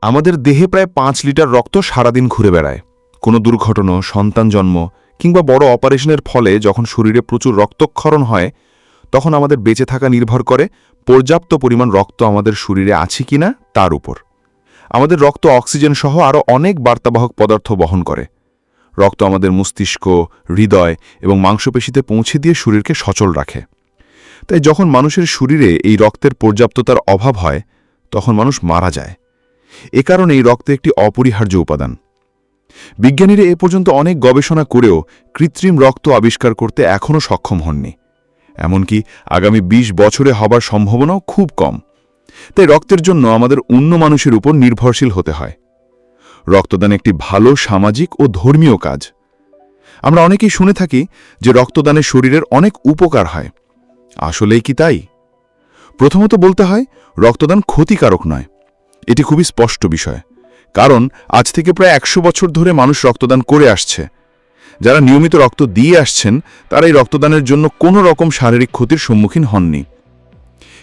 আমাদের দেহে প্রায় 5 লিটার রক্ত সারাদিন ঘুরে বেড়ায়। কোনো দুর্ঘটনা, সন্তান জন্ম কিংবা বড় অপারেশনের ফলে যখন শরীরে প্রচুর রক্তক্ষরণ হয়, তখন আমাদের বেঁচে থাকা নির্ভর করে পর্যাপ্ত পরিমাণ রক্ত আমাদের শরীরে আছে কিনা তার উপর। আমাদের রক্ত অক্সিজেন সহ আরও অনেক বার্তাবাহক পদার্থ বহন করে। রক্ত আমাদের মস্তিষ্ক, হৃদয় এবং মাংসপেশিতে পৌঁছে দিয়ে শরীরকে সচল রাখে। তাই যখন মানুষের শরীরে এই রক্তের পর্যাপ্ততার অভাব হয়, তখন মানুষ মারা যায়। এ কারণে এই রক্ত একটি অপরিহার্য উপাদান। বিজ্ঞানীরা এ পর্যন্ত অনেক গবেষণা করেও কৃত্রিম রক্ত আবিষ্কার করতে এখনও সক্ষম হননি। এমনকি আগামী 20 বছরে হবার সম্ভাবনাও খুব কম। তাই রক্তের জন্য আমাদের অন্য মানুষের উপর নির্ভরশীল হতে হয়। রক্তদান একটি ভালো সামাজিক ও ধর্মীয় কাজ। আমরা অনেকেই শুনে থাকি যে রক্তদানে শরীরের অনেক উপকার হয়। আসলেই কি তাই? প্রথমত বলতে হয়, রক্তদান ক্ষতিকারক নয়। এটি খুবই স্পষ্ট বিষয়, কারণ আজ থেকে প্রায় 100 বছর ধরে মানুষ রক্তদান করে আসছে। যারা নিয়মিত রক্ত দিয়ে আসছেন, তারা এই রক্তদানের জন্য কোনো রকম শারীরিক ক্ষতির সম্মুখীন হননি।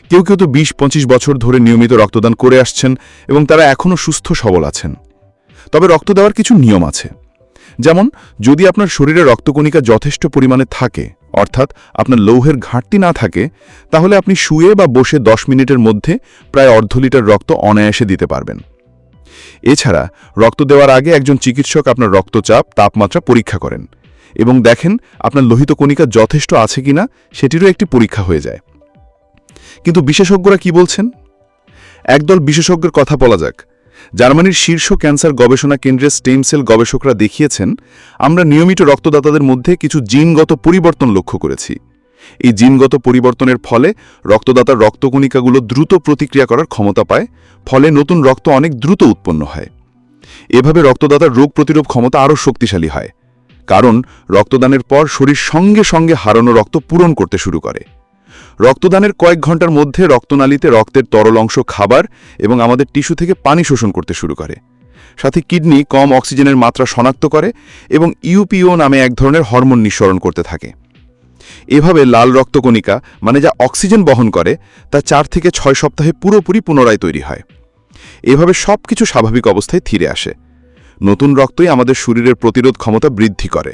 কেউ কেউ তো 20-25 বছর ধরে নিয়মিত রক্তদান করে আসছেন এবং তারা এখনও সুস্থ সবল আছেন। তবে রক্ত দেওয়ার কিছু নিয়ম আছে। যেমন, যদি আপনার শরীরে রক্তকণিকা যথেষ্ট পরিমাণে থাকে, অর্থাৎ আপনার লৌহের ঘাটতি না থাকে, তাহলে আপনি শুয়ে বা বসে 10 মিনিটের মধ্যে প্রায় অর্ধ লিটার রক্ত অনায়াসে দিতে পারবেন। এছাড়া রক্ত দেওয়ার আগে একজন চিকিৎসক আপনার রক্তচাপ, তাপমাত্রা পরীক্ষা করেন এবং দেখেন আপনার লোহিত কণিকা যথেষ্ট আছে কিনা, সেটিরও একটি পরীক্ষা হয়ে যায়। কিন্তু বিশেষজ্ঞরা কি বলছেন? একদল বিশেষজ্ঞের কথা বলা যাক। জার্মানির শীর্ষ ক্যান্সার গবেষণা কেন্দ্রের স্টেম সেল গবেষকরা দেখিয়েছেন, আমরা নিয়মিত রক্তদাতাদের মধ্যে কিছু জিনগত পরিবর্তন লক্ষ্য করেছি। এই জিনগত পরিবর্তনের ফলে রক্তদাতার রক্তকণিকাগুলো দ্রুত প্রতিক্রিয়া করার ক্ষমতা পায়, ফলে নতুন রক্ত অনেক দ্রুত উৎপন্ন হয়। এভাবে রক্তদাতার রোগ প্রতিরোধ ক্ষমতা আরও শক্তিশালী হয়, কারণ রক্তদানের পর শরীর সঙ্গে সঙ্গে হারানো রক্ত পূরণ করতে শুরু করে। রক্তদানের কয়েক ঘন্টার মধ্যে রক্তনালীতে রক্তের তরল অংশ খাবার এবং আমাদের টিস্যু থেকে পানি শোষণ করতে শুরু করে। সাথে কিডনি কম অক্সিজেনের মাত্রা শনাক্ত করে এবং ইউপিও নামে এক ধরনের হরমোন নিঃসরণ করতে থাকে। এভাবে লাল রক্তকণিকা, মানে যা অক্সিজেন বহন করে, তা 4 থেকে 6 সপ্তাহে পুরোপুরি পুনরায় তৈরি হয়। এভাবে সবকিছু স্বাভাবিক অবস্থায় ফিরে আসে। নতুন রক্তই আমাদের শরীরের প্রতিরোধ ক্ষমতা বৃদ্ধি করে।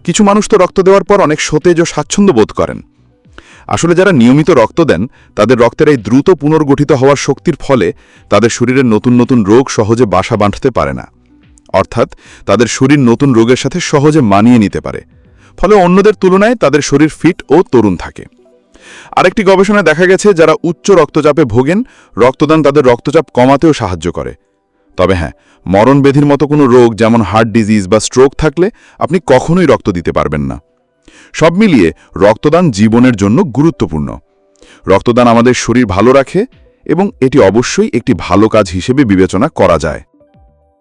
কিছু মানুষ তো রক্ত দেওয়ার পর অনেক সতেজ ও স্বাচ্ছন্দ্য বোধ করেন। আসলে যারা নিয়মিত রক্ত দেন, তাদের রক্তের এই দ্রুত পুনর্গঠিত হওয়ার শক্তির ফলে তাদের শরীরের নতুন নতুন রোগ সহজে বাসা বাঁধতে পারে না। অর্থাৎ তাদের শরীর নতুন রোগের সাথে সহজে মানিয়ে নিতে পারে। ফলে অন্যদের তুলনায় তাদের শরীর ফিট ও তরুণ থাকে। আরেকটি গবেষণায় দেখা গেছে, যারা উচ্চ রক্তচাপে ভোগেন, রক্তদান তাদের রক্তচাপ কমাতেও সাহায্য করে। তবে হ্যাঁ, মরণব্যাধির মতো কোনো রোগ যেমন হার্ট ডিজিজ বা স্ট্রোক থাকলে আপনি কখনোই রক্ত দিতে পারবেন না। সব মিলিয়ে রক্তদান জীবনের জন্য গুরুত্বপূর্ণ। রক্তদান আমাদের শরীর ভালো রাখে এবং এটি অবশ্যই একটি ভালো কাজ হিসেবে বিবেচনা করা যায়।